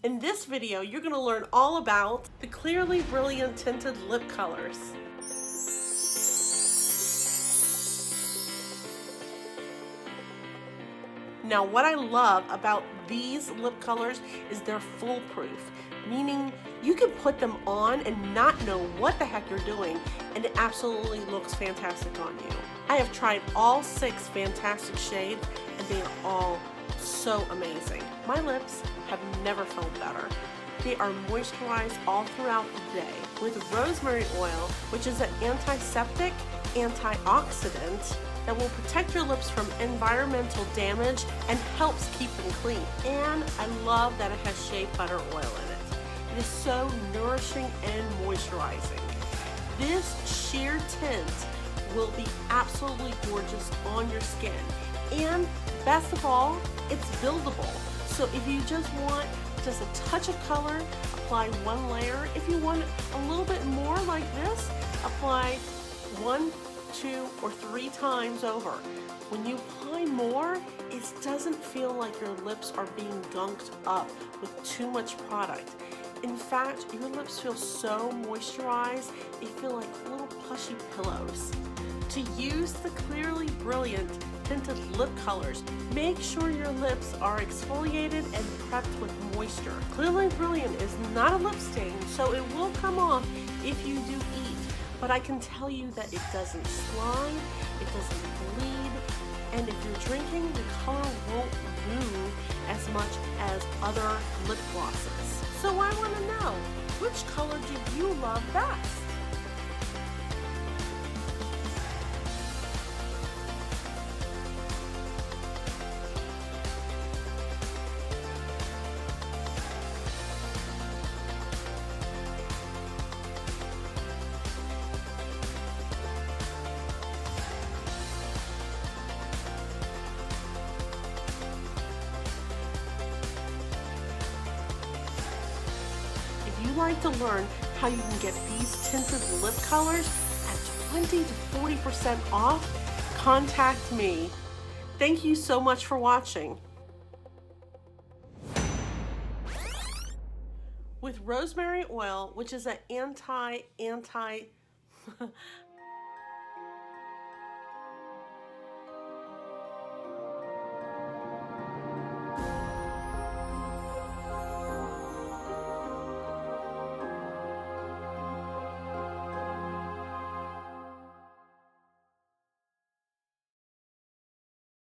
In this video, you're going to learn all about the Clearly Brilliant Tinted Lip Colors. Now, what I love about these lip colors is they're foolproof, meaning you can put them on and not know what the heck you're doing, and it absolutely looks fantastic on you. I have tried all 6 fantastic shades, and they are all so amazing. My lips have never felt better. They are moisturized all throughout the day with rosemary oil, which is an antiseptic, antioxidant that will protect your lips from environmental damage and helps keep them clean. And I love that it has shea butter oil in it. It is so nourishing and moisturizing. This sheer tint will be absolutely gorgeous on your skin. And best of all, it's buildable. So if you just want just a touch of color, apply 1 layer. If you want a little bit more like this, apply 1, 2, or 3 times over. When you apply more, it doesn't feel like your lips are being gunked up with too much product. In fact, your lips feel so moisturized, they feel like little plushy pillows. To use the Clearly Brilliant Tinted Lip Colors, make sure your lips are exfoliated and prepped with moisture. Clearly Brilliant is not a lip stain, so it will come off if you do eat, but I can tell you that it doesn't slide, it doesn't bleed, and if you're drinking, the color won't move as much as other lip glosses. So I want to know, which color do you love best? If you like to learn how you can get these tinted lip colors at 20 to 40% off, contact me. Thank you so much for watching. With rosemary oil, which is an